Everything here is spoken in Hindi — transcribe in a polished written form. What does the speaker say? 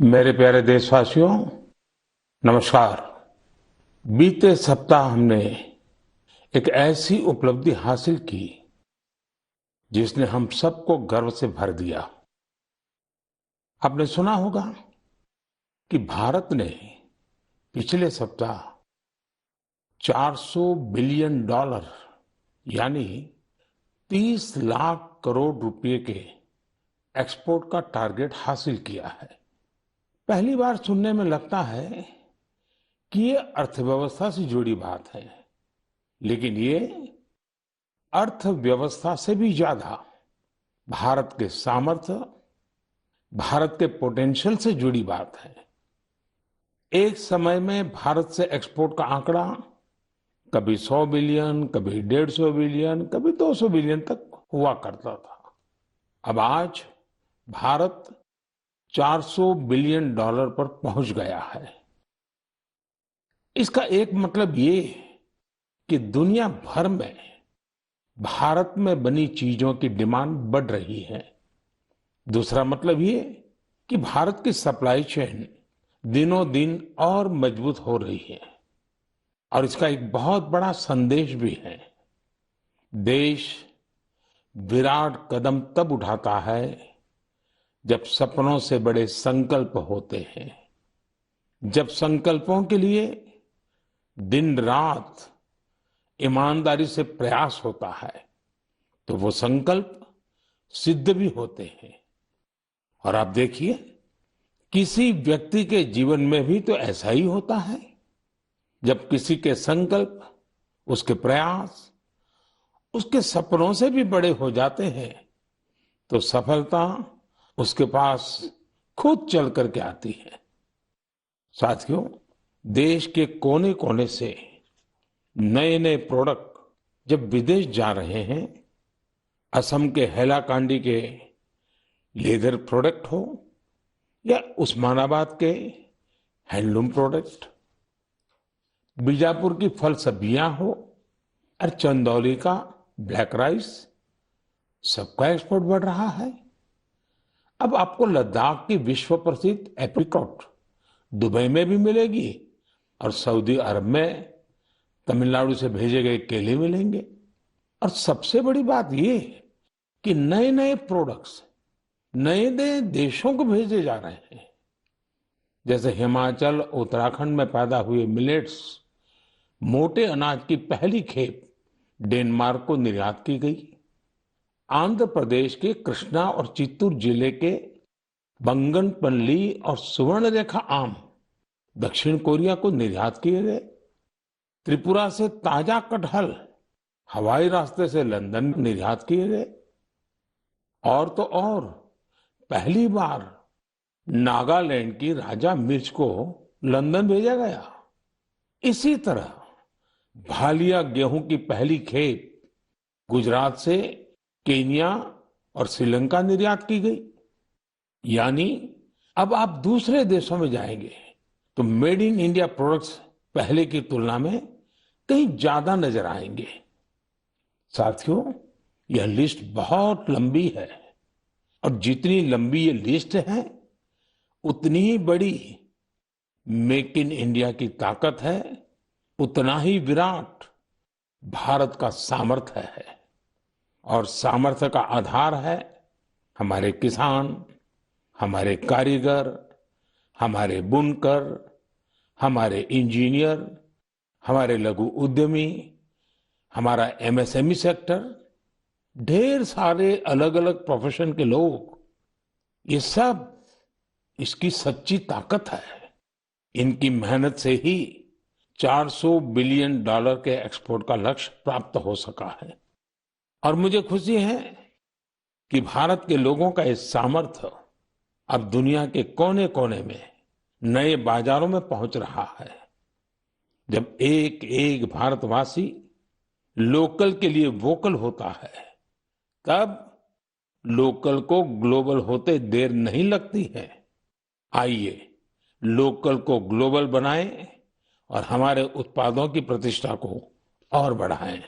मेरे प्यारे देशवासियों, नमस्कार। बीते सप्ताह हमने एक ऐसी उपलब्धि हासिल की जिसने हम सबको गर्व से भर दिया। आपने सुना होगा कि भारत ने पिछले सप्ताह 400 बिलियन डॉलर यानी 30 लाख करोड़ रुपए के एक्सपोर्ट का टारगेट हासिल किया है। पहली बार सुनने में लगता है कि ये अर्थव्यवस्था से जुड़ी बात है, लेकिन ये अर्थव्यवस्था से भी ज्यादा भारत के सामर्थ्य, भारत के पोटेंशियल से जुड़ी बात है। एक समय में भारत से एक्सपोर्ट का आंकड़ा कभी 100 बिलियन, कभी 150 बिलियन, कभी 200 बिलियन तक हुआ करता था। अब आज भारत 400 बिलियन डॉलर पर पहुंच गया है। इसका एक मतलब ये कि दुनिया भर में भारत में बनी चीजों की डिमांड बढ़ रही है। दूसरा मतलब ये कि भारत की सप्लाई चेन दिनों दिन और मजबूत हो रही है। और इसका एक बहुत बड़ा संदेश भी है। देश विराट कदम तब उठाता है जब सपनों से बड़े संकल्प होते हैं, जब संकल्पों के लिए दिन रात ईमानदारी से प्रयास होता है, तो वो संकल्प सिद्ध भी होते हैं। और आप देखिए, किसी व्यक्ति के जीवन में भी तो ऐसा ही होता है। जब किसी के संकल्प, उसके प्रयास, उसके सपनों से भी बड़े हो जाते हैं, तो सफलता उसके पास खुद चल करके आती है। साथियों, देश के कोने कोने से नए नए प्रोडक्ट जब विदेश जा रहे हैं, असम के हैलाकांडी के लेदर प्रोडक्ट हो या उस्मानाबाद के हैंडलूम प्रोडक्ट, बीजापुर की फल सब्जियां हो और चंदौली का ब्लैक राइस, सबका एक्सपोर्ट बढ़ रहा है। अब आपको लद्दाख की विश्व प्रसिद्ध एप्रिकॉट दुबई में भी मिलेगी और सऊदी अरब में तमिलनाडु से भेजे गए केले मिलेंगे। और सबसे बड़ी बात ये कि नए नए प्रोडक्ट्स नए नए देशों को भेजे जा रहे हैं। जैसे हिमाचल, उत्तराखंड में पैदा हुए मिलेट्स, मोटे अनाज की पहली खेप डेनमार्क को निर्यात की गई। आंध्र प्रदेश के कृष्णा और चित्तूर जिले के बंगनपल्ली और सुवर्णरेखा आम दक्षिण कोरिया को निर्यात किए गए। त्रिपुरा से ताजा कटहल हवाई रास्ते से लंदन निर्यात किए गए। और तो और, पहली बार नागालैंड की राजा मिर्च को लंदन भेजा गया। इसी तरह भालिया गेहूं की पहली खेप गुजरात से केन्या और श्रीलंका निर्यात की गई। यानी अब आप दूसरे देशों में जाएंगे तो मेड इन इंडिया प्रोडक्ट्स पहले की तुलना में कहीं ज्यादा नजर आएंगे। साथियों, यह लिस्ट बहुत लंबी है और जितनी लंबी ये लिस्ट है, उतनी ही बड़ी मेक इन इंडिया की ताकत है, उतना ही विराट भारत का सामर्थ्य है। और सामर्थ्य का आधार है हमारे किसान, हमारे कारीगर, हमारे बुनकर, हमारे इंजीनियर, हमारे लघु उद्यमी, हमारा एमएसएमई सेक्टर, ढेर सारे अलग अलग प्रोफेशन के लोग, ये सब इसकी सच्ची ताकत है। इनकी मेहनत से ही 400 बिलियन डॉलर के एक्सपोर्ट का लक्ष्य प्राप्त हो सका है। और मुझे खुशी है कि भारत के लोगों का इस सामर्थ्य अब दुनिया के कोने कोने में नए बाजारों में पहुंच रहा है। जब एक एक भारतवासी लोकल के लिए वोकल होता है, तब लोकल को ग्लोबल होते देर नहीं लगती है। आइए लोकल को ग्लोबल बनाएं और हमारे उत्पादों की प्रतिष्ठा को और बढ़ाएं।